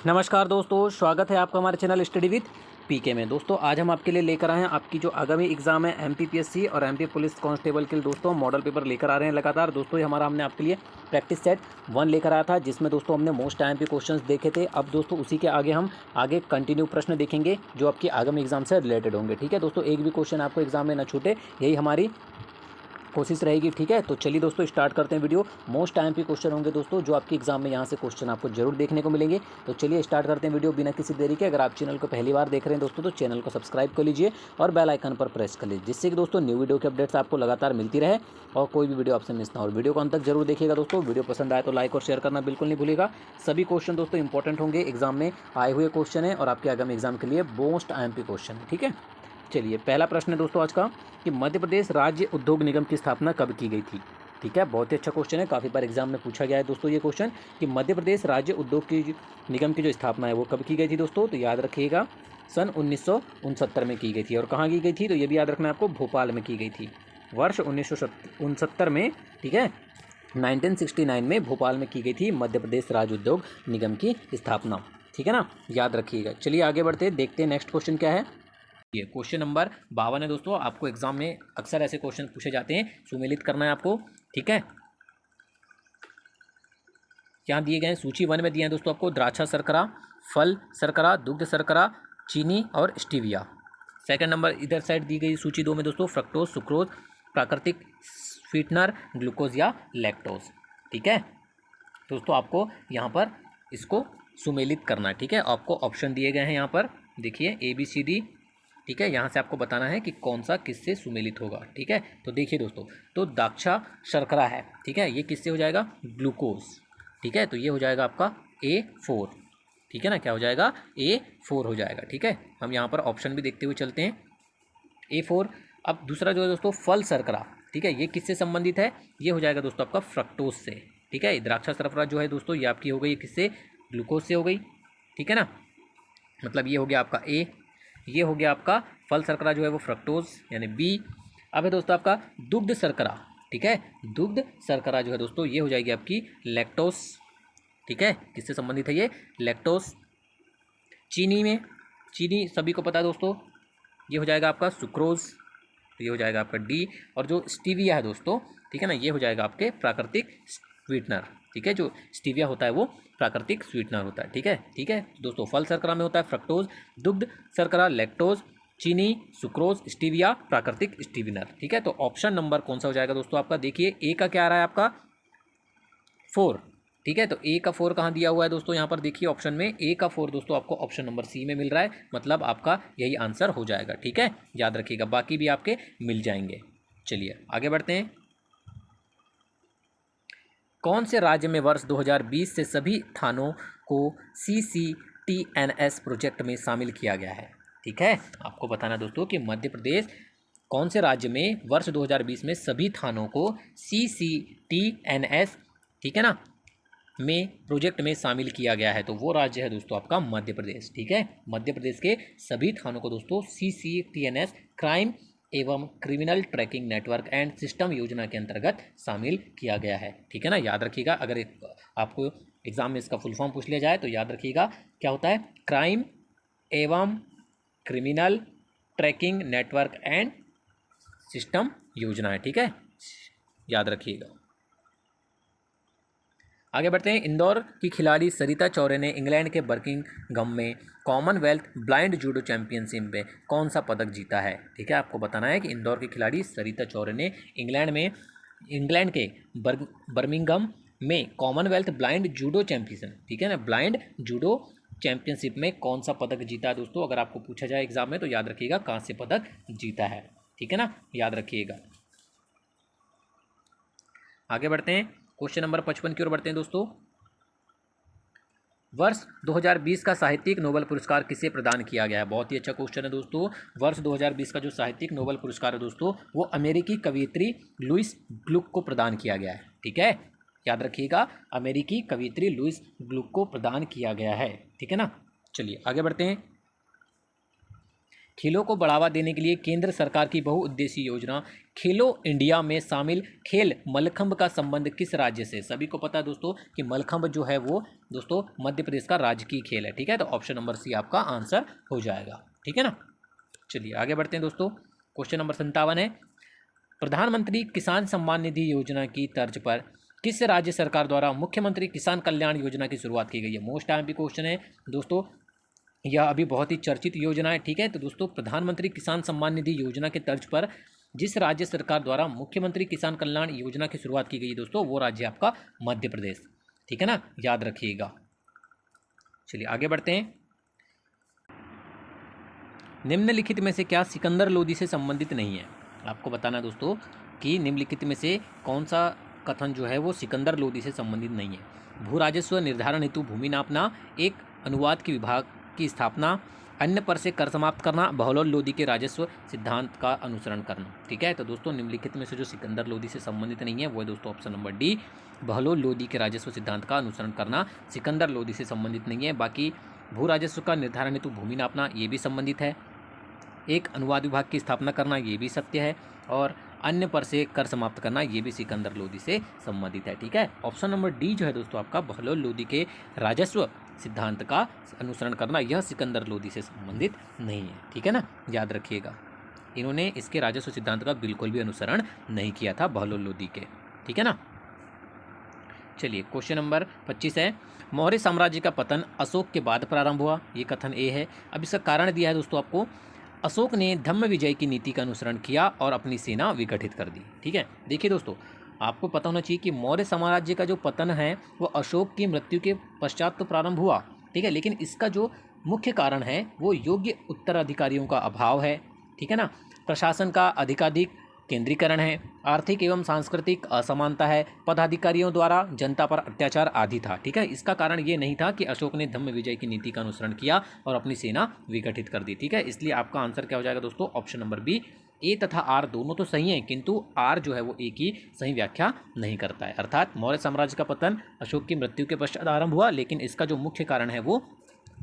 नमस्कार दोस्तों, स्वागत है आपका हमारे चैनल स्टडी विद पीके में। दोस्तों आज हम आपके लिए लेकर आए हैं आपकी जो आगामी एग्जाम है एमपीपीएससी और एमपी पुलिस कांस्टेबल के लिए दोस्तों मॉडल पेपर लेकर आ रहे हैं लगातार। दोस्तों ये हमारा हमने आपके लिए प्रैक्टिस सेट 1 लेकर आया था, जिसमें दोस्तों हमने मोस्ट आईएमपी क्वेश्चंस देखे थे। अब दोस्तों उसी के आगे हम कंटिन्यू प्रश्न देखेंगे जो आपकी आगामी एग्जाम से रिलेटेड होंगे। ठीक है दोस्तों, एक भी क्वेश्चन आपको एग्जाम में ना छूटे, यही हमारी कोशिश रहेगी। ठीक है, तो चलिए दोस्तों स्टार्ट करते हैं वीडियो। मोस्ट आईएमपी क्वेश्चन होंगे दोस्तों जो आपके एग्जाम में यहाँ से क्वेश्चन आपको जरूर देखने को मिलेंगे। तो चलिए स्टार्ट करते हैं वीडियो बिना किसी देरी के। अगर आप चैनल को पहली बार देख रहे हैं दोस्तों तो चैनल को सब्सक्राइब कर लीजिए और बेल आइकन पर प्रेस कर लीजिए, जिससे कि दोस्तों न्यू वीडियो की अपडेट्स आपको लगातार मिलती रहे और कोई भी वीडियो आपसे मिस ना हो। वीडियो को अंत तक जरूर देखिएगा दोस्तों। वीडियो पसंद आए तो लाइक और शेयर करना बिल्कुल नहीं भूलिएगा। सभी क्वेश्चन दोस्तों इंपॉर्टेंट होंगे, एग्जाम में आए हुए क्वेश्चन है और आपके आगामी एग्जाम के लिए मोस्ट आईएमपी क्वेश्चन है। ठीक है, चलिए पहला प्रश्न है दोस्तों आज का कि मध्य प्रदेश राज्य उद्योग निगम की स्थापना कब की गई थी। ठीक है, बहुत ही अच्छा क्वेश्चन है, काफ़ी बार एग्जाम में पूछा गया है दोस्तों ये क्वेश्चन कि मध्य प्रदेश राज्य उद्योग की निगम की जो स्थापना है वो कब की गई थी दोस्तों। तो याद रखिएगा सन 1969 में की गई थी। और कहाँ की गई थी तो ये भी याद रखना है आपको, भोपाल में की गई थी वर्ष 1969 में। ठीक है, 1969 में भोपाल में की गई थी मध्य प्रदेश राज्य उद्योग निगम की स्थापना। ठीक है ना, याद रखिएगा। चलिए आगे बढ़ते हैं, देखते हैं नेक्स्ट क्वेश्चन क्या है। ये क्वेश्चन नंबर 52 है दोस्तों। आपको एग्जाम में अक्सर ऐसे क्वेश्चन पूछे जाते हैं, सुमेलित करना है आपको। ठीक है, यहाँ दिए गए हैं, सूची 1 में दिए हैं दोस्तों आपको द्राक्षा शर्करा, फल शर्करा, दुग्ध शर्करा, चीनी और स्टीविया। सेकंड नंबर इधर साइड दी गई सूची 2 में दोस्तों फ्रक्टोज, सुक्रोज, प्राकृतिक स्वीटनर, ग्लूकोज या लैक्टोज। ठीक है दोस्तों, आपको यहाँ पर इसको सुमेलित करना है। ठीक है, आपको ऑप्शन दिए गए हैं यहाँ पर, देखिए ABCD। ठीक है, यहाँ से आपको बताना है कि कौन सा किससे सुमेलित होगा। ठीक है, तो देखिए दोस्तों, तो द्राक्षा शर्करा है। ठीक है, ये किससे हो जाएगा, ग्लूकोज। ठीक है, तो ये हो जाएगा आपका A4। ठीक है ना, क्या हो जाएगा, A4 हो जाएगा। ठीक है, हम यहाँ पर ऑप्शन भी देखते हुए चलते हैं, A4। अब दूसरा जो है दोस्तों फल शर्करा, ठीक है, ये किससे संबंधित है, ये हो जाएगा दोस्तों आपका फ्रक्टोज से। ठीक है, द्राक्षा शर्करा जो है दोस्तों ये आपकी हो गई किससे, ग्लूकोज से हो गई। ठीक है ना, मतलब ये हो गया आपका A, ये हो गया आपका फल शर्करा जो है वो फ्रक्टोज यानी B। अब है दोस्तों आपका दुग्ध शर्करा। ठीक है, दुग्ध शर्करा जो है दोस्तों ये हो जाएगी आपकी लैक्टोज। ठीक है, किससे संबंधित है ये, लैक्टोज। चीनी में, चीनी सभी को पता है दोस्तों, ये हो जाएगा आपका सुक्रोज, तो ये हो जाएगा आपका D। और जो स्टीविया है दोस्तों, ठीक है ना, ये हो जाएगा आपके प्राकृतिक स्वीटनर। ठीक है, जो स्टीविया होता है वो प्राकृतिक स्वीटनर होता है। ठीक है दोस्तों, फल शर्करा में होता है फ्रक्टोज, दुग्ध शर्करा लैक्टोज, चीनी सुक्रोज, स्टीविया प्राकृतिक स्टीविनर। ठीक है, तो ऑप्शन नंबर कौन सा हो जाएगा दोस्तों आपका, देखिए A का क्या आ रहा है आपका 4। ठीक है, तो A का 4 कहाँ दिया हुआ है दोस्तों, यहाँ पर देखिए ऑप्शन में A का 4 दोस्तों आपको ऑप्शन नंबर C में मिल रहा है, मतलब आपका यही आंसर हो जाएगा। ठीक है, याद रखिएगा, बाकी भी आपके मिल जाएंगे। चलिए आगे बढ़ते हैं। कौन से राज्य में वर्ष 2020 से सभी थानों को CCTNS प्रोजेक्ट में शामिल किया गया है। ठीक है, आपको बताना दोस्तों कि मध्य प्रदेश कौन से राज्य में वर्ष 2020 में सभी थानों को CCTNS, ठीक है ना, में प्रोजेक्ट में शामिल किया गया है। तो वो राज्य है दोस्तों आपका मध्य प्रदेश। ठीक है, मध्य प्रदेश के सभी थानों को दोस्तों CCTNS क्राइम एवं criminal tracking network and system योजना के अंतर्गत शामिल किया गया है। ठीक है ना, याद रखिएगा, अगर आपको एग्जाम में इसका फुल फॉर्म पूछ लिया जाए तो याद रखिएगा क्या होता है, क्राइम एवं criminal tracking network and system योजना है। ठीक है, याद रखिएगा। आगे बढ़ते हैं। इंदौर की खिलाड़ी सरिता चौरे ने इंग्लैंड के बर्मिंघम में कॉमनवेल्थ ब्लाइंड जूडो चैंपियनशिप में कौन सा पदक जीता है। ठीक है, आपको बताना है कि इंदौर की खिलाड़ी सरिता चौरे ने इंग्लैंड के बर्मिंघम में कॉमनवेल्थ ब्लाइंड जूडो चैंपियनशिप, ठीक है ना, ब्लाइंड जूडो चैंपियनशिप में कौन सा पदक जीता है दोस्तों। अगर आपको पूछा जाए एग्जाम में तो याद रखिएगा कांस्य पदक जीता है। ठीक है ना, याद रखिएगा। आगे बढ़ते हैं, क्वेश्चन नंबर 55 की ओर बढ़ते हैं दोस्तों। वर्ष 2020 का साहित्यिक नोबेल पुरस्कार किसे प्रदान किया गया है। बहुत ही अच्छा क्वेश्चन है दोस्तों। वर्ष 2020 का जो साहित्यिक नोबेल पुरस्कार है दोस्तों वो अमेरिकी कवयित्री लुइस ग्लुक को प्रदान किया गया है। ठीक है, याद रखिएगा, अमेरिकी कवयित्री लुइस ग्लुक को प्रदान किया गया है। ठीक है ना, चलिए आगे बढ़ते हैं। खेलों को बढ़ावा देने के लिए केंद्र सरकार की बहुउद्देशीय योजना खेलो इंडिया में शामिल खेल मल्लखंब का संबंध किस राज्य से? सभी को पता है दोस्तों कि मल्लखंब जो है वो दोस्तों मध्य प्रदेश का राजकीय खेल है। ठीक है, तो ऑप्शन नंबर सी आपका आंसर हो जाएगा। ठीक है ना, चलिए आगे बढ़ते हैं दोस्तों। क्वेश्चन नंबर 57 है, प्रधानमंत्री किसान सम्मान निधि योजना की तर्ज पर किस राज्य सरकार द्वारा मुख्यमंत्री किसान कल्याण योजना की शुरुआत की गई है? मोस्ट एमपी क्वेश्चन है दोस्तों, यह अभी बहुत ही चर्चित योजना है। ठीक है, तो दोस्तों प्रधानमंत्री किसान सम्मान निधि योजना के तर्ज पर जिस राज्य सरकार द्वारा मुख्यमंत्री किसान कल्याण योजना की शुरुआत की गई है दोस्तों, वो राज्य आपका मध्य प्रदेश। ठीक है ना, याद रखिएगा। चलिए आगे बढ़ते हैं। निम्नलिखित में से क्या सिकंदर लोदी से संबंधित नहीं है? आपको बताना दोस्तों कि निम्नलिखित में से कौन सा कथन जो है वो सिकंदर लोदी से संबंधित नहीं है। भू राजस्व निर्धारण हेतु भूमि नापना, एक अनुवाद के विभाग की स्थापना, अन्य पर से कर समाप्त करना, बहलोल लोदी के राजस्व सिद्धांत का अनुसरण करना। ठीक है, तो दोस्तों निम्नलिखित में से जो सिकंदर लोदी से संबंधित नहीं है वो है दोस्तों option number D, Bahlol Lodi के राजस्व सिद्धांत का अनुसरण करना सिकंदर लोदी से संबंधित नहीं है। बाकी भू राजस्व का निर्धारण हेतु भूमि नापना ये भी संबंधित है, एक अनुवाद विभाग की स्थापना करना ये भी सत्य है, और अन्य पर से कर समाप्त करना ये भी सिकंदर लोदी से संबंधित है। ठीक है, ऑप्शन नंबर डी जो है दोस्तों आपका बहलोल लोदी के राजस्व सिद्धांत का अनुसरण करना यह सिकंदर लोदी से संबंधित नहीं है। ठीक है ना, याद रखिएगा, इन्होंने इसके राजस्व सिद्धांत का बिल्कुल भी अनुसरण नहीं किया था बहलोल लोदी के। ठीक है ना, चलिए क्वेश्चन नंबर 25 है, मौर्य साम्राज्य का पतन अशोक के बाद प्रारंभ हुआ, ये कथन ए है। अब इसका कारण दिया है दोस्तों आपको, अशोक ने धम्म विजय की नीति का अनुसरण किया और अपनी सेना विघटित कर दी। ठीक है, देखिए दोस्तों आपको पता होना चाहिए कि मौर्य साम्राज्य का जो पतन है वो अशोक की मृत्यु के पश्चात तो प्रारंभ हुआ। ठीक है, लेकिन इसका जो मुख्य कारण है वो योग्य उत्तराधिकारियों का अभाव है। ठीक है ना, प्रशासन का अधिकाधिक केंद्रीकरण है, आर्थिक एवं सांस्कृतिक असमानता है, पदाधिकारियों द्वारा जनता पर अत्याचार आदि था। ठीक है, इसका कारण ये नहीं था कि अशोक ने धम्म विजय की नीति का अनुसरण किया और अपनी सेना विघटित कर दी। ठीक है, इसलिए आपका आंसर क्या हो जाएगा दोस्तों, ऑप्शन नंबर बी। ए तथा आर दोनों तो सही हैं, किंतु आर जो है वो ए की सही व्याख्या नहीं करता है। अर्थात मौर्य साम्राज्य का पतन अशोक की मृत्यु के पश्चात आरंभ हुआ, लेकिन इसका जो मुख्य कारण है वो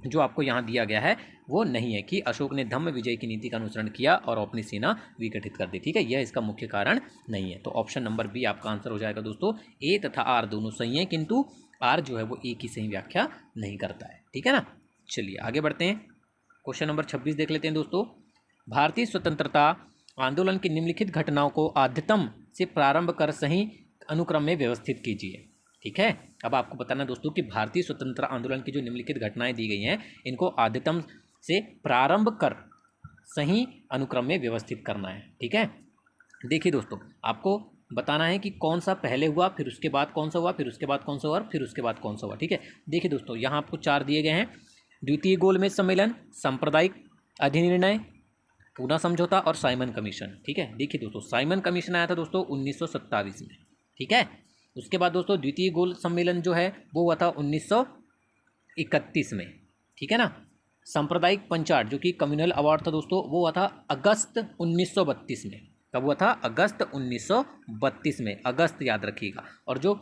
जो आपको यहाँ दिया गया है वो नहीं है कि अशोक ने धम्म विजय की नीति का अनुसरण किया और अपनी सेना विघटित कर दी। ठीक है, यह इसका मुख्य कारण नहीं है। तो ऑप्शन नंबर बी आपका आंसर हो जाएगा दोस्तों, ए तथा आर दोनों सही हैं, किंतु आर जो है वो ए की सही व्याख्या नहीं करता है। ठीक है ना, चलिए आगे बढ़ते हैं। क्वेश्चन नंबर 26 देख लेते हैं दोस्तों, भारतीय स्वतंत्रता आंदोलन की निम्नलिखित घटनाओं को आद्यतम से प्रारंभ कर सही अनुक्रम में व्यवस्थित कीजिए। ठीक है, अब आपको बताना दोस्तों कि भारतीय स्वतंत्रता आंदोलन की जो निम्नलिखित घटनाएं दी गई हैं इनको आद्यतम से प्रारंभ कर सही अनुक्रम में व्यवस्थित करना है। ठीक है, देखिए दोस्तों आपको बताना है कि कौन सा पहले हुआ, फिर उसके बाद कौन सा हुआ, फिर उसके बाद कौन सा हुआ, फिर उसके बाद कौन सा हुआ। ठीक है, देखिए दोस्तों यहाँ आपको 4 दिए गए हैं, द्वितीय गोलमेज सम्मेलन, सांप्रदायिक अधिनिर्णय, पूना समझौता और साइमन कमीशन। ठीक है, देखिए दोस्तों साइमन कमीशन आया था दोस्तों 1927 में। ठीक है, उसके बाद दोस्तों द्वितीय गोल सम्मेलन जो है वो हुआ था 1931 में। ठीक है ना, सांप्रदायिक पंचाट जो कि कम्युनल अवार्ड था दोस्तों वो हुआ था अगस्त 1932 में। कब हुआ था, अगस्त 1932 में, अगस्त याद रखिएगा। और जो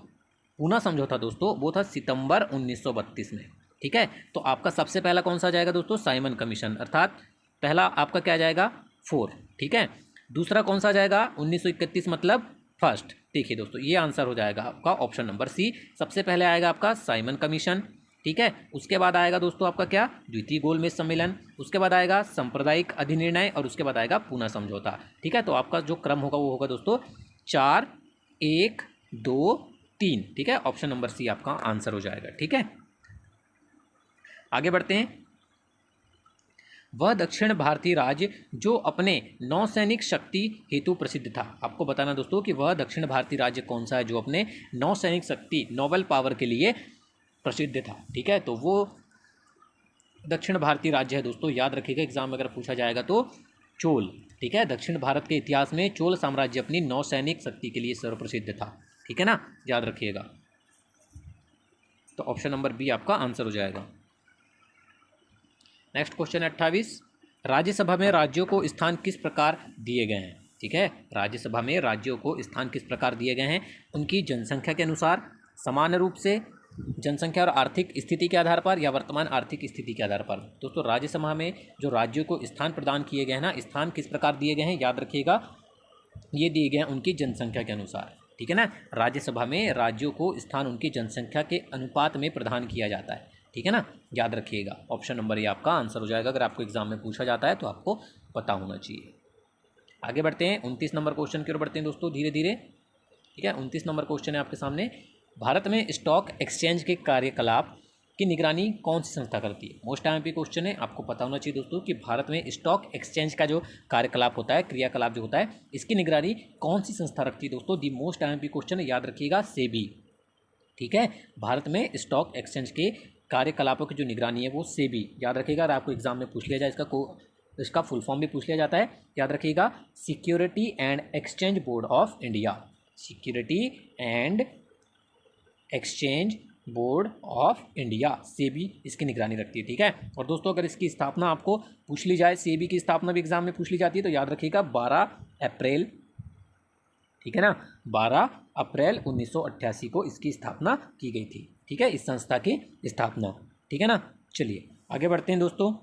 पूना समझौता दोस्तों वो था सितंबर 1932 में। ठीक है, तो आपका सबसे पहला कौन सा जाएगा दोस्तों, साइमन कमीशन, अर्थात पहला आपका क्या जाएगा 4। ठीक है, दूसरा कौन सा जाएगा 1931 मतलब फर्स्ट। देखिए दोस्तों ये आंसर हो जाएगा आपका ऑप्शन नंबर सी, सबसे पहले आएगा आपका साइमन कमीशन। ठीक है, उसके बाद आएगा दोस्तों आपका क्या, द्वितीय गोलमेज सम्मेलन, उसके बाद आएगा सांप्रदायिक अधिनिर्णय और उसके बाद आएगा पूना समझौता। ठीक है, तो आपका जो क्रम होगा वो होगा दोस्तों 4, 1, 2, 3। ठीक है, ऑप्शन नंबर सी आपका आंसर हो जाएगा। ठीक है, आगे बढ़ते हैं। वह दक्षिण भारतीय राज्य जो अपने नौसैनिक शक्ति हेतु प्रसिद्ध था। आपको बताना दोस्तों कि वह दक्षिण भारतीय राज्य कौन सा है जो अपने नौसैनिक शक्ति नोबल पावर के लिए प्रसिद्ध था। ठीक है, तो वो दक्षिण भारतीय राज्य है दोस्तों, याद रखिएगा एग्जाम में अगर पूछा जाएगा तो चोल। ठीक है, दक्षिण भारत के इतिहास में चोल साम्राज्य अपनी नौसैनिक शक्ति के लिए सर्वप्रसिद्ध था। ठीक है ना, याद रखिएगा। तो ऑप्शन नंबर बी आपका आंसर हो जाएगा। नेक्स्ट क्वेश्चन 28, राज्यसभा में राज्यों को स्थान किस प्रकार दिए गए हैं। ठीक है, राज्यसभा में राज्यों को स्थान किस प्रकार दिए गए हैं, उनकी जनसंख्या के अनुसार, समान रूप से, जनसंख्या और आर्थिक स्थिति के आधार पर या वर्तमान आर्थिक स्थिति के आधार पर। दोस्तों राज्यसभा में जो राज्यों को स्थान प्रदान किए गए हैं ना, स्थान किस प्रकार दिए गए हैं याद रखिएगा, ये दिए गए हैं उनकी जनसंख्या के अनुसार, ठीक है ना। राज्यसभा में राज्यों को स्थान उनकी जनसंख्या के अनुपात में प्रदान किया जाता है, ठीक है ना, याद रखिएगा। ऑप्शन नंबर ये आपका आंसर हो जाएगा, अगर आपको एग्जाम में पूछा जाता है तो आपको पता होना चाहिए। आगे बढ़ते हैं 29 नंबर क्वेश्चन की ओर बढ़ते हैं दोस्तों धीरे धीरे, ठीक है। 29 नंबर क्वेश्चन है आपके सामने, भारत में स्टॉक एक्सचेंज के कार्यकलाप की निगरानी कौन सी संस्था करती है। मोस्ट एमपी क्वेश्चन है, आपको पता होना चाहिए दोस्तों कि भारत में स्टॉक एक्सचेंज का जो कार्यकलाप होता है, क्रियाकलाप जो होता है, इसकी निगरानी कौन सी संस्था रखती है दोस्तों। दी मोस्ट एमपी क्वेश्चन है, याद रखिएगा सेबी, ठीक है। भारत में स्टॉक एक्सचेंज के कार्यकलापों की जो निगरानी है वो सेबी, याद रखिएगा। अगर आपको एग्जाम में पूछ लिया जाए इसका फुल फॉर्म भी पूछ लिया जाता है, याद रखिएगा, security and exchange board of India, security and exchange board of India, SEBI इसकी निगरानी रखती है, ठीक है। और दोस्तों अगर इसकी स्थापना आपको पूछ ली जाए, सेबी की स्थापना भी एग्जाम में पूछ ली जाती है, तो याद रखिएगा 12 अप्रैल, ठीक है ना, 12 अप्रैल 1988 को इसकी स्थापना की गई थी, ठीक है, इस संस्था की स्थापना, ठीक है ना। चलिए आगे बढ़ते हैं दोस्तों।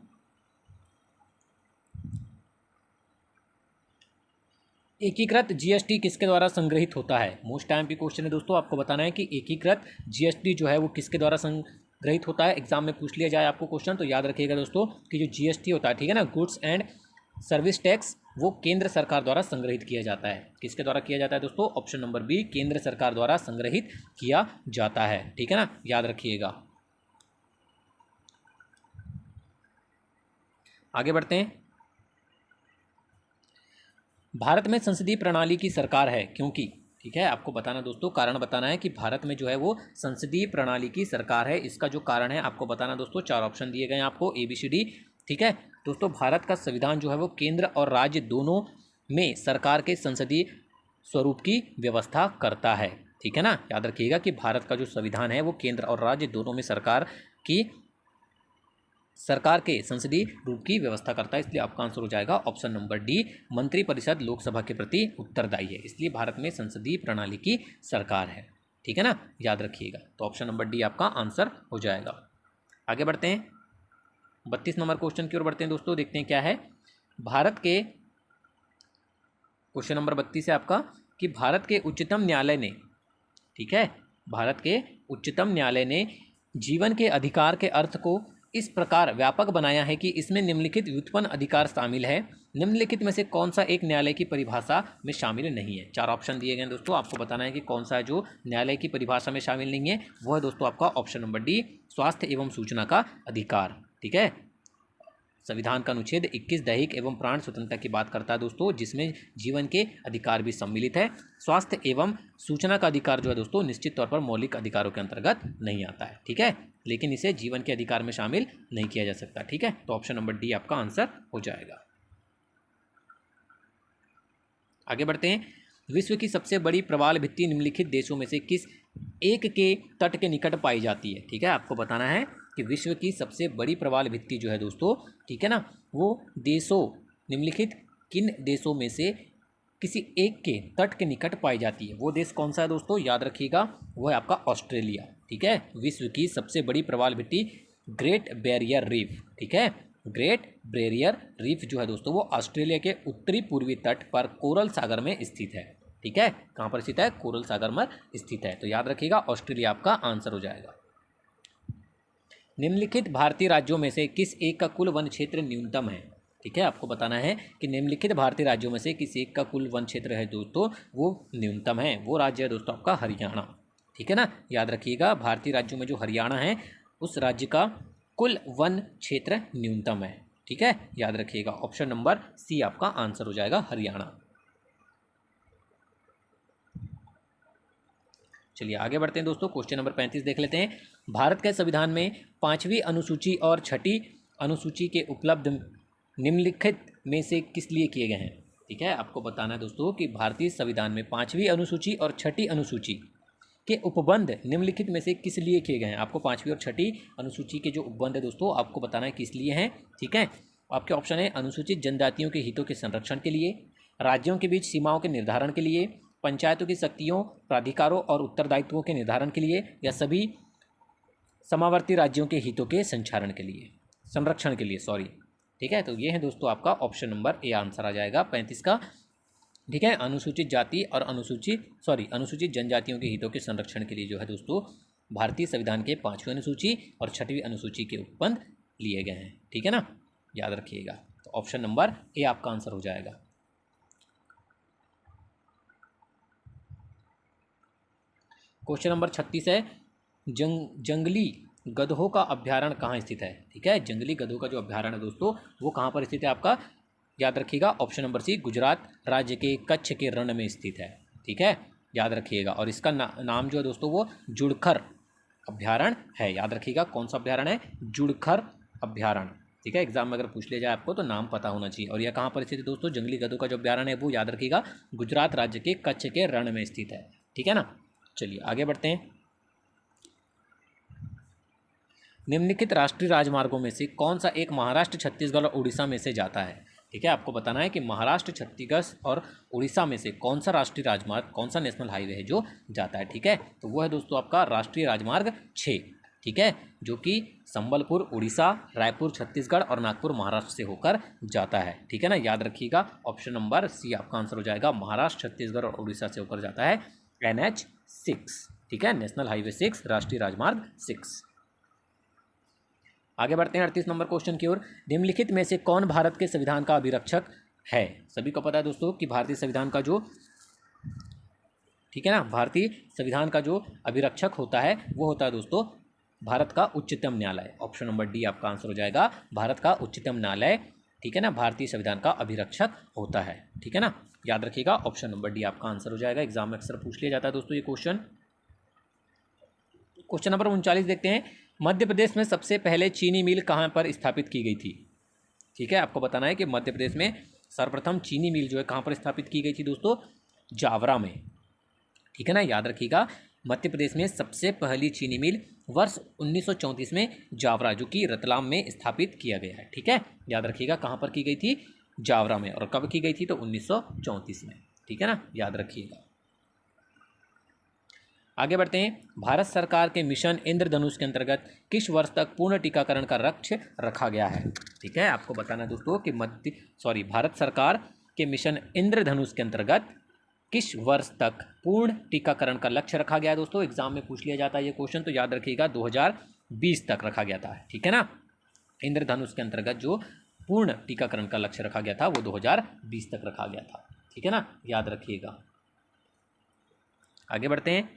एकीकृत जीएसटी किसके द्वारा संग्रहित होता है। मोस्ट टाइम की क्वेश्चन है दोस्तों, आपको बताना है कि एकीकृत जीएसटी जो है वो किसके द्वारा संग्रहित होता है। एग्जाम में पूछ लिया जाए आपको क्वेश्चन तो याद रखिएगा दोस्तों कि जो जीएसटी होता है, ठीक है ना, गुड्स एंड सर्विस टैक्स, वो केंद्र सरकार द्वारा संग्रहित किया जाता है। किसके द्वारा किया जाता है दोस्तों, ऑप्शन नंबर बी, केंद्र सरकार द्वारा संग्रहित किया जाता है, ठीक है ना, याद रखिएगा। आगे बढ़ते हैं। भारत में संसदीय प्रणाली की सरकार है क्योंकि, ठीक है, आपको बताना दोस्तों, कारण बताना है कि भारत में जो है वो संसदीय प्रणाली की सरकार है। इसका जो कारण है आपको बताना दोस्तों, 4 ऑप्शन दिए गए हैं आपको, ABCD, ठीक है। दोस्तों भारत का संविधान जो है वो केंद्र और राज्य दोनों में सरकार के संसदीय स्वरूप की व्यवस्था करता है, ठीक है ना, याद रखिएगा कि भारत का जो संविधान है वो केंद्र और राज्य दोनों में सरकार के संसदीय रूप की व्यवस्था करता है। इसलिए आपका आंसर हो जाएगा ऑप्शन नंबर डी, मंत्रिपरिषद लोकसभा के प्रति उत्तरदायी है, इसलिए भारत में संसदीय प्रणाली की सरकार है, ठीक है ना, याद रखिएगा। तो ऑप्शन नंबर डी आपका आंसर हो जाएगा। आगे बढ़ते हैं 32 नंबर क्वेश्चन की ओर बढ़ते हैं दोस्तों, देखते हैं क्या है। भारत के क्वेश्चन नंबर 32 है आपका कि भारत के उच्चतम न्यायालय ने, ठीक है, भारत के उच्चतम न्यायालय ने जीवन के अधिकार के अर्थ को इस प्रकार व्यापक बनाया है कि इसमें निम्नलिखित व्युत्पन्न अधिकार शामिल है। निम्नलिखित में से कौन सा एक न्यायालय की परिभाषा में शामिल नहीं है। 4 ऑप्शन दिए गए हैं दोस्तों, आपको बताना है कि कौन सा है जो न्यायालय की परिभाषा में शामिल नहीं है। वो है दोस्तों आपका ऑप्शन नंबर डी, स्वास्थ्य एवं सूचना का अधिकार, ठीक है। संविधान का अनुच्छेद 21 दैहिक एवं प्राण स्वतंत्रता की बात करता है दोस्तों, जिसमें जीवन के अधिकार भी सम्मिलित है। स्वास्थ्य एवं सूचना का अधिकार जो है दोस्तों निश्चित तौर पर मौलिक अधिकारों के अंतर्गत नहीं आता है, ठीक है, लेकिन इसे जीवन के अधिकार में शामिल नहीं किया जा सकता, ठीक है। तो ऑप्शन नंबर डी आपका आंसर हो जाएगा। आगे बढ़ते हैं। विश्व की सबसे बड़ी प्रवाल भित्ति निम्नलिखित देशों में से किस एक के तट के निकट पाई जाती है, ठीक है, आपको बताना है कि विश्व की सबसे बड़ी प्रवाल भित्ति जो है दोस्तों, ठीक है ना, वो देशों निम्नलिखित किन देशों में से किसी एक के तट के निकट पाई जाती है। वो देश कौन सा है दोस्तों, याद रखिएगा, वो है आपका ऑस्ट्रेलिया, ठीक है। विश्व की सबसे बड़ी प्रवाल भित्ति ग्रेट बैरियर रीफ, ठीक है, ग्रेट बैरियर रीफ जो है दोस्तों वो ऑस्ट्रेलिया के उत्तरी पूर्वी तट पर कोरल सागर में स्थित है, ठीक है। कहाँ पर स्थित है, कोरल सागर में स्थित है, तो याद रखिएगा ऑस्ट्रेलिया आपका आंसर हो जाएगा। निम्नलिखित भारतीय राज्यों में से किस एक का कुल वन क्षेत्र न्यूनतम है, ठीक है, आपको बताना है कि निम्नलिखित भारतीय राज्यों में से किस एक का कुल वन क्षेत्र है दोस्तों वो न्यूनतम है। वो राज्य है दोस्तों आपका हरियाणा, ठीक है ना, याद रखिएगा भारतीय राज्यों में जो हरियाणा है उस राज्य का कुल वन क्षेत्र न्यूनतम है, ठीक है, याद रखिएगा। ऑप्शन नंबर सी आपका आंसर हो जाएगा, हरियाणा। चलिए आगे बढ़ते हैं दोस्तों, क्वेश्चन नंबर 35 देख लेते हैं। भारत के संविधान में 5वीं अनुसूची और 6ठी अनुसूची के उपलब्ध निम्नलिखित में से किस लिए किए गए हैं, ठीक है, आपको बताना है दोस्तों कि भारतीय संविधान में 5वीं अनुसूची और 6ठी अनुसूची के उपबंध निम्नलिखित में से किस लिए किए गए हैं। आपको 5वीं और 6ठी अनुसूची के जो उपबंध है दोस्तों आपको बताना है किस लिए हैं, ठीक है। आपके ऑप्शन है अनुसूचित जनजातियों के हितों के संरक्षण के लिए, राज्यों के बीच सीमाओं के निर्धारण के लिए, पंचायतों की शक्तियों, प्राधिकारों और उत्तरदायित्वों के निर्धारण के लिए, या सभी समावर्ती राज्यों के हितों के संरक्षण के लिए सॉरी। ठीक है, तो ये है दोस्तों आपका ऑप्शन नंबर ए आंसर आ जाएगा 35 का। ठीक है, अनुसूचित जाति और अनुसूचित जनजातियों के हितों के संरक्षण के लिए जो है दोस्तों भारतीय संविधान के 5वीं अनुसूची और 6वीं अनुसूची के उपबंध लिए गए हैं। ठीक है ना, याद रखिएगा। तो ऑप्शन नंबर ए आपका आंसर हो जाएगा। क्वेश्चन नंबर 36 है, जंगली गधों का अभ्यारण्य कहाँ स्थित है। ठीक है, जंगली गधों का जो अभ्यारण्य है दोस्तों वो कहाँ पर स्थित है आपका, याद रखिएगा ऑप्शन नंबर सी, गुजरात राज्य के कच्छ के रण में स्थित है। ठीक है, याद रखिएगा। और इसका नाम जो है दोस्तों वो जुड़खर अभ्यारण्य है। याद रखिएगा कौन सा अभ्यारण्य है, जुड़खर अभ्यारण्य। ठीक है, एग्जाम में अगर पूछ लिया जाए आपको तो नाम पता होना चाहिए। और यह कहाँ पर स्थित है दोस्तों, जंगली गधों का जो अभ्यारण्य है वो याद रखिएगा गुजरात राज्य के कच्छ के रण में स्थित है। ठीक है ना, चलिए आगे बढ़ते हैं। निम्नलिखित राष्ट्रीय राजमार्गों में से कौन सा एक महाराष्ट्र, छत्तीसगढ़ और उड़ीसा में से जाता है। ठीक है, आपको बताना है कि महाराष्ट्र, छत्तीसगढ़ और उड़ीसा में से कौन सा राष्ट्रीय राजमार्ग, कौन सा नेशनल हाईवे है जो जाता है। ठीक है, तो वो है दोस्तों आपका राष्ट्रीय राजमार्ग 6। ठीक है, जो कि संबलपुर उड़ीसा, रायपुर छत्तीसगढ़ और नागपुर महाराष्ट्र से होकर जाता है। ठीक है ना, याद रखिएगा ऑप्शन नंबर सी आपका आंसर हो जाएगा, महाराष्ट्र, छत्तीसगढ़ और उड़ीसा से होकर जाता है NH6। ठीक है, नेशनल हाईवे 6, राष्ट्रीय राजमार्ग 6। आगे बढ़ते हैं 38 नंबर क्वेश्चन की ओर। निम्नलिखित में से कौन भारत के संविधान का अभिरक्षक है। सभी को पता है दोस्तों कि भारतीय संविधान का जो, ठीक है ना, भारतीय संविधान का जो अभिरक्षक होता है वो होता है दोस्तों भारत का उच्चतम न्यायालय। ऑप्शन नंबर डी आपका आंसर हो जाएगा, भारत का उच्चतम न्यायालय। ठीक है ना, भारतीय संविधान का अभिरक्षक होता है। ठीक है ना, याद रखिएगा ऑप्शन नंबर डी आपका आंसर हो जाएगा। एग्जाम में अक्सर पूछ लिया जाता है दोस्तों ये क्वेश्चन। क्वेश्चन नंबर 39 देखते हैं, मध्य प्रदेश में सबसे पहले चीनी मिल कहाँ पर स्थापित की गई थी। ठीक है, आपको बताना है कि मध्य प्रदेश में सर्वप्रथम चीनी मिल जो है कहाँ पर स्थापित की गई थी दोस्तों, जावरा में। ठीक है ना, याद रखिएगा मध्य प्रदेश में सबसे पहली चीनी मिल वर्ष 1934 में जावरा, जो कि रतलाम में स्थापित किया गया है। ठीक है, याद रखिएगा कहाँ पर की गई थी, जावरा में। और कब की गई थी, तो 1934 में। ठीक है ना, याद रखिएगा। आगे बढ़ते हैं, भारत सरकार के मिशन इंद्रधनुष के अंतर्गत किस वर्ष तक पूर्ण टीकाकरण का लक्ष्य रखा गया है। ठीक है, आपको बताना दोस्तों कि भारत सरकार के मिशन इंद्रधनुष के अंतर्गत किस वर्ष तक पूर्ण टीकाकरण का लक्ष्य रखा गया है। दोस्तों एग्जाम में पूछ लिया जाता है ये क्वेश्चन, तो याद रखिएगा 2020 तक रखा गया था। ठीक है ना, इंद्रधनुष के अंतर्गत जो पूर्ण टीकाकरण का लक्ष्य रखा गया था वो 2020 तक रखा गया था। ठीक है ना, याद रखिएगा। आगे बढ़ते हैं,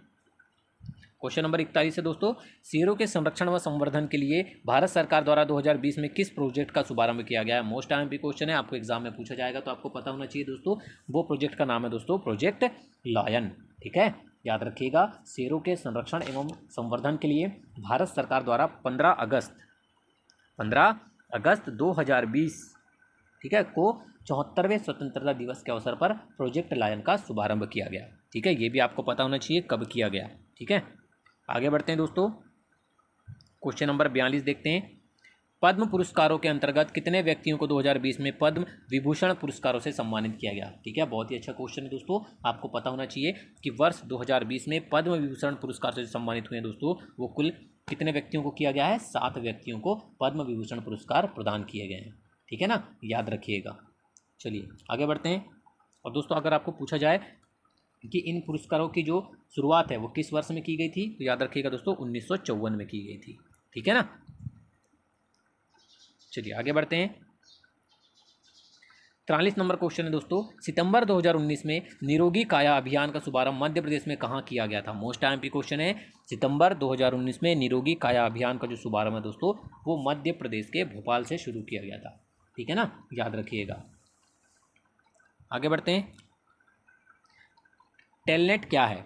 क्वेश्चन नंबर 41 है दोस्तों, शेरों के संरक्षण व संवर्धन के लिए भारत सरकार द्वारा 2020 में किस प्रोजेक्ट का शुभारंभ किया गया है। मोस्ट आईएमपी क्वेश्चन है, आपको एग्जाम में पूछा जाएगा तो आपको पता होना चाहिए दोस्तों। वो प्रोजेक्ट का नाम है दोस्तों प्रोजेक्ट लायन। ठीक है, याद रखिएगा शेरों के संरक्षण एवं संवर्धन के लिए भारत सरकार द्वारा 15 अगस्त 2020 ठीक है को 74वें स्वतंत्रता दिवस के अवसर पर प्रोजेक्ट लायन का शुभारंभ किया गया। ठीक है, ये भी आपको पता होना चाहिए कब किया गया। ठीक है, आगे बढ़ते हैं दोस्तों, क्वेश्चन नंबर 42 देखते हैं, पद्म पुरस्कारों के अंतर्गत कितने व्यक्तियों को 2020 में पद्म विभूषण पुरस्कारों से सम्मानित किया गया। ठीक है, बहुत ही अच्छा क्वेश्चन है दोस्तों, आपको पता होना चाहिए कि वर्ष 2020 में पद्म विभूषण पुरस्कार से सम्मानित हुए दोस्तों वो कुल कितने व्यक्तियों को किया गया है, 7 व्यक्तियों को पद्म विभूषण पुरस्कार प्रदान किए गए हैं। ठीक है ना, याद रखिएगा। चलिए आगे बढ़ते हैं। और दोस्तों अगर आपको पूछा जाए कि इन पुरस्कारों की जो शुरुआत है वो किस वर्ष में की गई थी, तो याद रखिएगा दोस्तों 1954 में की गई थी। ठीक है ना, चलिए आगे बढ़ते हैं। 43 नंबर क्वेश्चन है दोस्तों, सितंबर 2019 में निरोगी काया अभियान का शुभारंभ मध्य प्रदेश में कहाँ किया गया था। मोस्ट आईएमपी क्वेश्चन है, सितंबर 2019 में निरोगी काया अभियान का जो शुभारंभ है दोस्तों वो मध्य प्रदेश के भोपाल से शुरू किया गया था। ठीक है ना, याद रखिएगा। आगे बढ़ते हैं, टेलनेट क्या है।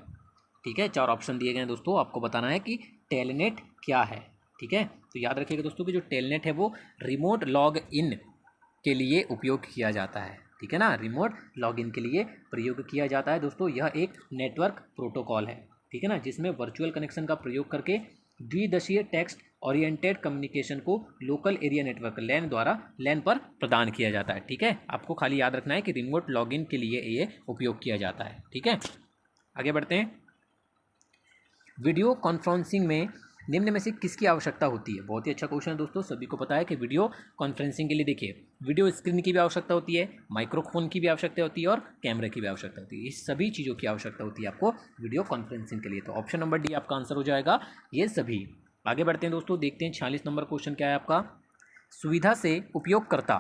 ठीक है, 4 ऑप्शन दिए गए हैं दोस्तों, आपको बताना है कि टेलनेट क्या है। ठीक है, तो याद रखिएगा दोस्तों कि जो टेलनेट है वो रिमोट लॉग इन के लिए उपयोग किया जाता है। ठीक है ना, रिमोट लॉग इन के लिए प्रयोग किया जाता है दोस्तों। यह एक नेटवर्क प्रोटोकॉल है। ठीक है ना, जिसमें वर्चुअल कनेक्शन का प्रयोग करके द्विदिशीय टेक्स्ट ओरिएंटेड कम्युनिकेशन को लोकल एरिया नेटवर्क लैन पर प्रदान किया जाता है। ठीक है, आपको खाली याद रखना है कि रिमोट लॉगिन के लिए ये उपयोग किया जाता है। ठीक है, आगे बढ़ते हैं। वीडियो कॉन्फ्रेंसिंग में निम्न में से किसकी आवश्यकता होती है? बहुत ही अच्छा क्वेश्चन है दोस्तों। सभी को पता है कि वीडियो कॉन्फ्रेंसिंग के लिए देखिए वीडियो स्क्रीन की भी आवश्यकता होती है, माइक्रोफोन की भी आवश्यकता होती है और कैमरे की भी आवश्यकता होती है। इस सभी चीज़ों की आवश्यकता होती है आपको वीडियो कॉन्फ्रेंसिंग के लिए। तो ऑप्शन नंबर डी आपका आंसर हो जाएगा, ये सभी। आगे बढ़ते हैं दोस्तों, देखते हैं 46 नंबर क्वेश्चन क्या है आपका। सुविधा से उपयोगकर्ता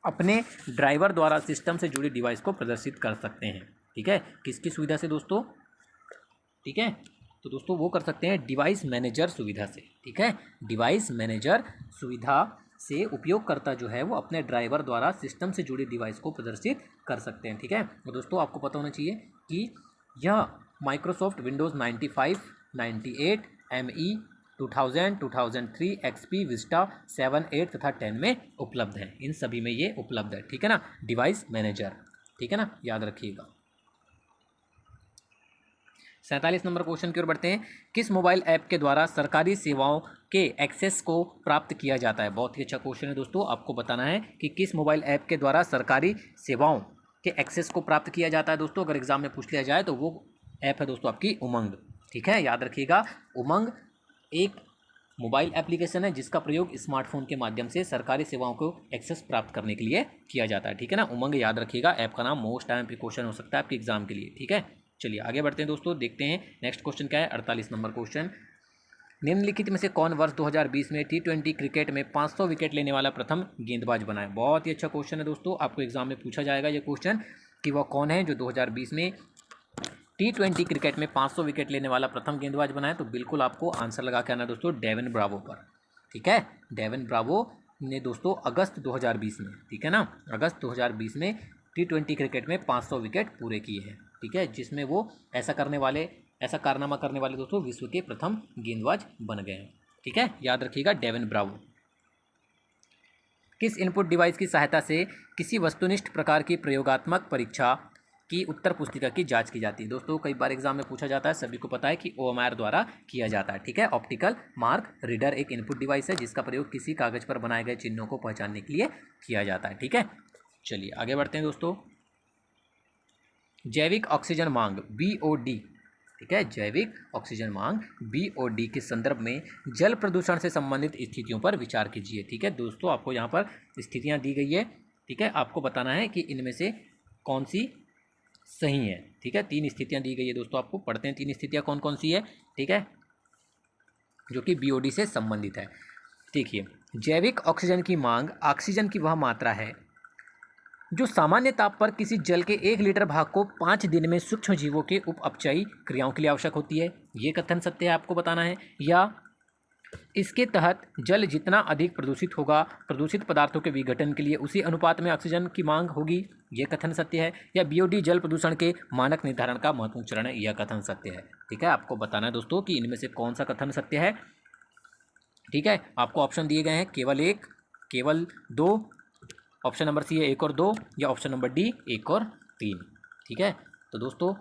अपने ड्राइवर द्वारा सिस्टम से जुड़ी डिवाइस को प्रदर्शित कर सकते हैं। ठीक है, किसकी सुविधा से दोस्तों? ठीक है, तो दोस्तों वो कर सकते हैं डिवाइस मैनेजर सुविधा से। ठीक है, डिवाइस मैनेजर सुविधा से उपयोगकर्ता जो है वो अपने ड्राइवर द्वारा सिस्टम से जुड़ी डिवाइस को प्रदर्शित कर सकते हैं। ठीक है, तो दोस्तों आपको पता होना चाहिए कि यह Microsoft Windows 95, 98, ME 2000, 2003, XP, Vista 7, 8 तथा 10 में उपलब्ध है। इन सभी में ये उपलब्ध है। ठीक है ना, डिवाइस मैनेजर। ठीक है ना, याद रखिएगा। 47 नंबर क्वेश्चन की ओर बढ़ते हैं। किस मोबाइल ऐप के द्वारा सरकारी सेवाओं के एक्सेस को प्राप्त किया जाता है? बहुत ही अच्छा क्वेश्चन है दोस्तों। आपको बताना है कि किस मोबाइल ऐप के द्वारा सरकारी सेवाओं के एक्सेस को प्राप्त किया जाता है। दोस्तों अगर एग्जाम में पूछ लिया जाए तो वो ऐप है दोस्तों आपकी उमंग। ठीक है, याद रखिएगा। उमंग एक मोबाइल एप्लीकेशन है जिसका प्रयोग स्मार्टफोन के माध्यम से सरकारी सेवाओं को एक्सेस प्राप्त करने के लिए किया जाता है। ठीक है ना, उमंग याद रखिएगा। ऐप का नाम मोस्ट टाइम पे क्वेश्चन हो सकता है आपके एग्जाम के लिए। ठीक है, चलिए आगे बढ़ते हैं दोस्तों, देखते हैं नेक्स्ट क्वेश्चन क्या है। 48 नंबर क्वेश्चन। निम्नलिखित में से कौन वर्ष 2020 में T20 क्रिकेट में 500 विकेट लेने वाला प्रथम गेंदबाज बना है? बहुत ही अच्छा क्वेश्चन है दोस्तों। आपको एग्जाम में पूछा जाएगा ये क्वेश्चन कि वह कौन है जो 2020 में T20 क्रिकेट में 500 विकेट लेने वाला प्रथम गेंदबाज बना है। तो बिल्कुल आपको आंसर लगा के आना दोस्तों डेविन ब्रावो पर। ठीक है, डेविन ब्रावो ने दोस्तों अगस्त 2020 में, ठीक है ना, अगस्त 2020 में T20 क्रिकेट में 500 विकेट पूरे किए हैं। ठीक है, जिसमें वो ऐसा कारनामा करने वाले दोस्तों विश्व के प्रथम गेंदबाज बन गए हैं। ठीक है, याद रखिएगा डेविन ब्रावो। किस इनपुट डिवाइस की सहायता से किसी वस्तुनिष्ठ प्रकार की प्रयोगात्मक परीक्षा की उत्तर पुस्तिका की जांच की जाती है? दोस्तों कई बार एग्जाम में पूछा जाता है, सभी को पता है कि OMR द्वारा किया जाता है। ठीक है, ऑप्टिकल मार्क रीडर एक इनपुट डिवाइस है जिसका प्रयोग किसी कागज पर बनाए गए चिन्हों को पहचानने के लिए किया जाता है। ठीक है, चलिए आगे बढ़ते हैं दोस्तों। जैविक ऑक्सीजन मांग BOD, ठीक है, जैविक ऑक्सीजन मांग BOD के संदर्भ में जल प्रदूषण से संबंधित स्थितियों पर विचार कीजिए। ठीक है दोस्तों, आपको यहाँ पर स्थितियाँ दी गई है। ठीक है, आपको बताना है कि इनमें से कौन सी सही है। ठीक है, 3 स्थितियाँ दी गई है दोस्तों, आपको पढ़ते हैं 3 स्थितियाँ कौन कौन सी है। ठीक है, जो कि BOD से संबंधित है। देखिए, जैविक ऑक्सीजन की मांग ऑक्सीजन की वह मात्रा है जो सामान्य ताप पर किसी जल के 1 लीटर भाग को 5 दिन में सूक्ष्म जीवों के उपअपचयी क्रियाओं के लिए आवश्यक होती है। ये कथन सत्य है, आपको बताना है। या इसके तहत जल जितना अधिक प्रदूषित होगा, प्रदूषित पदार्थों के विघटन के लिए उसी अनुपात में ऑक्सीजन की मांग होगी। ये कथन सत्य है। या BOD जल प्रदूषण के मानक निर्धारण का महत्वपूर्ण चरण है। यह कथन सत्य है। ठीक है, आपको बताना है दोस्तों कि इनमें से कौन सा कथन सत्य है। ठीक है, आपको ऑप्शन दिए गए हैं केवल 1, केवल 2, ऑप्शन नंबर सी है 1 और 2, या ऑप्शन नंबर डी 1 और 3। ठीक है, तो दोस्तों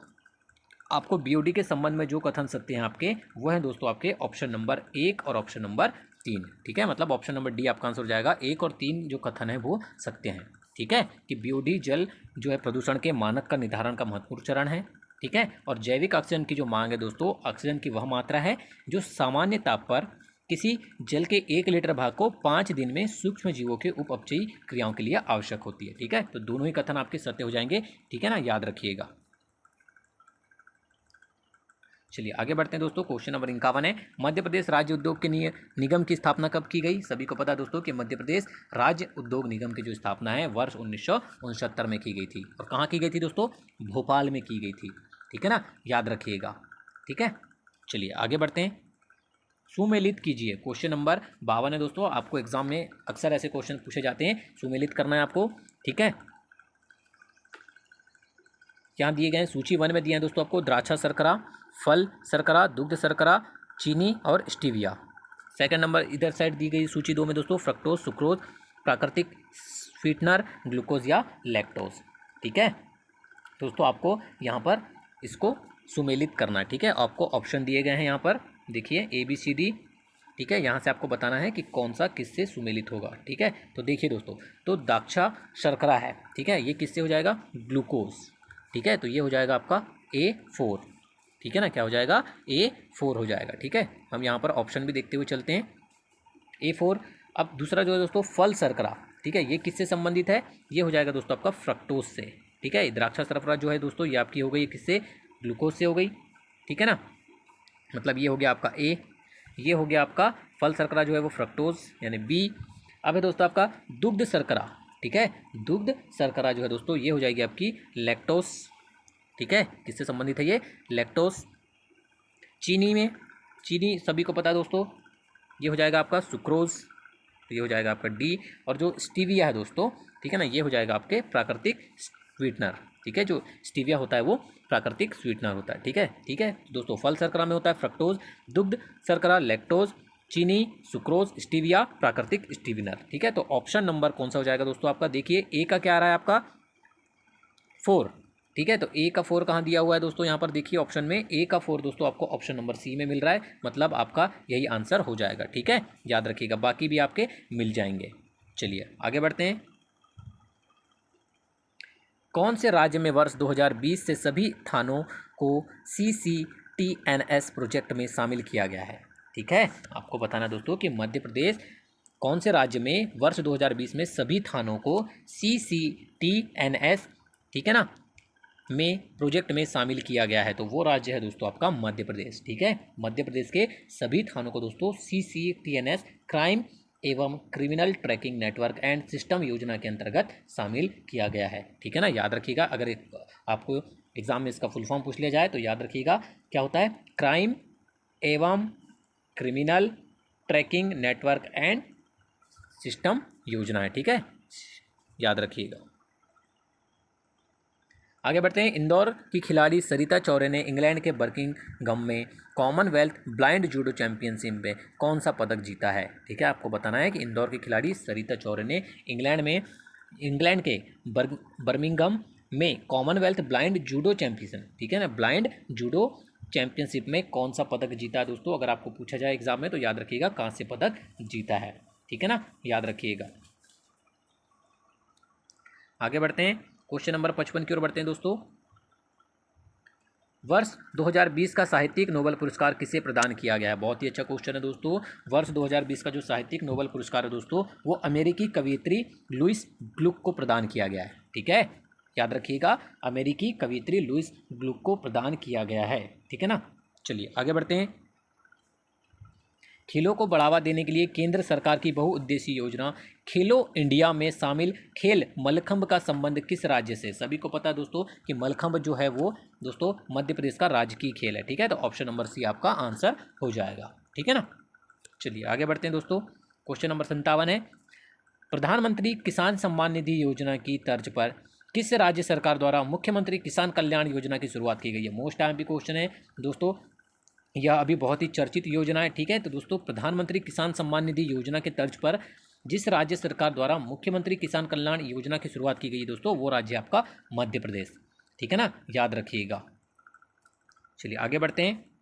आपको BOD के संबंध में जो कथन सत्य हैं आपके, वो हैं दोस्तों आपके ऑप्शन नंबर 1 और ऑप्शन नंबर 3। ठीक है, मतलब ऑप्शन नंबर डी आपका आंसर हो जाएगा। 1 और 3 जो कथन है वो सत्य हैं। ठीक है, कि BOD जल जो है प्रदूषण के मानक का निर्धारण का महत्वपूर्ण चरण है। ठीक है, और जैविक ऑक्सीजन की जो मांग है दोस्तों, ऑक्सीजन की वह मात्रा है जो सामान्य ताप पर किसी जल के 1 लीटर भाग को 5 दिन में सूक्ष्म जीवों के उपअपचयी क्रियाओं के लिए आवश्यक होती है। ठीक है, तो दोनों ही कथन आपके सत्य हो जाएंगे। ठीक है ना, याद रखिएगा। चलिए आगे बढ़ते हैं दोस्तों, क्वेश्चन नंबर 51 है। मध्य प्रदेश राज्य उद्योग के निगम की स्थापना कब की गई? सभी को पता है दोस्तों कि मध्य प्रदेश राज्य उद्योग निगम की जो स्थापना है वर्ष 1969 में की गई थी। और कहाँ की गई थी दोस्तों? भोपाल में की गई थी। ठीक है ना, याद रखिएगा। ठीक है, चलिए आगे बढ़ते हैं। सुमेलित कीजिए, क्वेश्चन नंबर 52 है दोस्तों। आपको एग्जाम में अक्सर ऐसे क्वेश्चन पूछे जाते हैं, सुमेलित करना है आपको। ठीक है, यहाँ दिए गए हैं, सूची 1 में दिए हैं दोस्तों आपको द्राक्षा शर्करा, फल शर्करा, दुग्ध शर्करा, चीनी और स्टीविया। सेकंड नंबर इधर साइड दी गई सूची 2 में दोस्तों फ्रक्टोज, सुक्रोज, प्राकृतिक स्वीटनर, ग्लूकोज या लैक्टोज। ठीक है दोस्तों, आपको यहाँ पर इसको सुमेलित करना है। ठीक है, आपको ऑप्शन दिए गए हैं यहाँ पर, देखिए ABCD। ठीक है, यहाँ से आपको बताना है कि कौन सा किससे सुमेलित होगा। ठीक है, तो देखिए दोस्तों, तो द्राक्षा शर्करा है। ठीक है, ये किससे हो जाएगा? ग्लूकोज। ठीक है, तो ये हो जाएगा आपका A4। ठीक है ना, क्या हो जाएगा, A4 हो जाएगा। ठीक है, हम यहाँ पर ऑप्शन भी देखते हुए चलते हैं, A4। अब दूसरा जो है दोस्तों फल शर्करा, ठीक है, ये किससे संबंधित है, ये हो जाएगा दोस्तों आपका फ्रक्टोज से। ठीक है, द्राक्षा शर्करा जो है दोस्तों ये आपकी हो गई किससे, ग्लूकोज से हो गई। ठीक है ना, मतलब ये हो गया आपका A, ये हो गया आपका फल शर्करा जो है वो फ्रक्टोज यानी B। अब है दोस्तों आपका दुग्ध शर्करा, ठीक है, दुग्ध शर्करा जो है दोस्तों ये हो जाएगी आपकी लैक्टोस। ठीक है, किससे संबंधित है ये, लैक्टोस। चीनी में, चीनी सभी को पता है दोस्तों, ये हो जाएगा आपका सुक्रोज, तो ये हो जाएगा आपका D। और जो स्टीविया है दोस्तों, ठीक है ना, ये हो जाएगा आपके प्राकृतिक स्वीटनर। ठीक है, जो स्टीविया होता है वो प्राकृतिक स्वीटनर होता है। ठीक है दोस्तों, फल शर्करा में होता है फ्रक्टोज, दुग्ध शर्करा लैक्टोज, चीनी सुक्रोज, स्टीविया प्राकृतिक स्टीविनर। ठीक है, तो ऑप्शन नंबर कौन सा हो जाएगा दोस्तों आपका, देखिए A का क्या आ रहा है आपका 4। ठीक है, तो A का 4 कहाँ दिया हुआ है दोस्तों, यहाँ पर देखिए ऑप्शन में A का 4 दोस्तों आपको ऑप्शन नंबर C में मिल रहा है, मतलब आपका यही आंसर हो जाएगा। ठीक है, याद रखिएगा, बाकी भी आपके मिल जाएंगे। चलिए आगे बढ़ते हैं। कौन से राज्य में वर्ष 2020 से सभी थानों को CCTNS प्रोजेक्ट में शामिल किया गया है। ठीक है, आपको बताना दोस्तों कि मध्य प्रदेश कौन से राज्य में वर्ष 2020 में सभी थानों को CCTNS, ठीक है ना, में प्रोजेक्ट में शामिल किया गया है, तो वो राज्य है दोस्तों आपका मध्य प्रदेश। ठीक है, मध्य प्रदेश के सभी थानों को दोस्तों CCTNS क्राइम एवं criminal tracking network and system योजना के अंतर्गत शामिल किया गया है। ठीक है ना, याद रखिएगा, अगर आपको एग्जाम में इसका फुल फॉर्म पूछ लिया जाए तो याद रखिएगा क्या होता है, क्राइम एवं criminal tracking network and system योजना है। ठीक है, याद रखिएगा। आगे बढ़ते हैं। इंदौर की खिलाड़ी सरिता चौरे ने इंग्लैंड के बर्मिंघम में कॉमनवेल्थ ब्लाइंड जूडो चैंपियनशिप में कौन सा पदक जीता है। ठीक है, आपको बताना है कि इंदौर की खिलाड़ी सरिता चौरे ने इंग्लैंड के बर्मिंघम में कॉमनवेल्थ ब्लाइंड जूडो चैंपियनशिप, ठीक है ना, ब्लाइंड जूडो चैंपियनशिप में कौन सा पदक जीता है दोस्तों। अगर आपको पूछा जाए एग्जाम में तो याद रखिएगा कांस्य पदक जीता है। ठीक है ना, याद रखिएगा। आगे बढ़ते हैं, क्वेश्चन नंबर 55 की ओर बढ़ते हैं दोस्तों। वर्ष 2020 का साहित्यिक नोबेल पुरस्कार किसे प्रदान किया गया है। बहुत ही अच्छा क्वेश्चन है दोस्तों। वर्ष 2020 का जो साहित्यिक नोबेल पुरस्कार है दोस्तों वो अमेरिकी कवयित्री लुइस ग्लुक को प्रदान किया गया है। ठीक है, याद रखिएगा, अमेरिकी कवयित्री लुइस ग्लुक को प्रदान किया गया है। ठीक है ना, चलिए आगे बढ़ते हैं। खेलों को बढ़ावा देने के लिए केंद्र सरकार की बहुउद्देशीय योजना खेलो इंडिया में शामिल खेल मल्लखंब का संबंध किस राज्य से। सभी को पता है दोस्तों कि मल्लखंब जो है वो दोस्तों मध्य प्रदेश का राजकीय खेल है। ठीक है, तो ऑप्शन नंबर C आपका आंसर हो जाएगा। ठीक है ना, चलिए आगे बढ़ते हैं दोस्तों। क्वेश्चन नंबर 57 है, प्रधानमंत्री किसान सम्मान निधि योजना की तर्ज पर किस राज्य सरकार द्वारा मुख्यमंत्री किसान कल्याण योजना की शुरुआत की गई है। मोस्ट टाइम क्वेश्चन है दोस्तों, यह अभी बहुत ही चर्चित योजना है। ठीक है, तो दोस्तों प्रधानमंत्री किसान सम्मान निधि योजना के तर्ज पर जिस राज्य सरकार द्वारा मुख्यमंत्री किसान कल्याण योजना की शुरुआत की गई है दोस्तों वो राज्य आपका मध्य प्रदेश। ठीक है ना, याद रखिएगा। चलिए आगे बढ़ते हैं।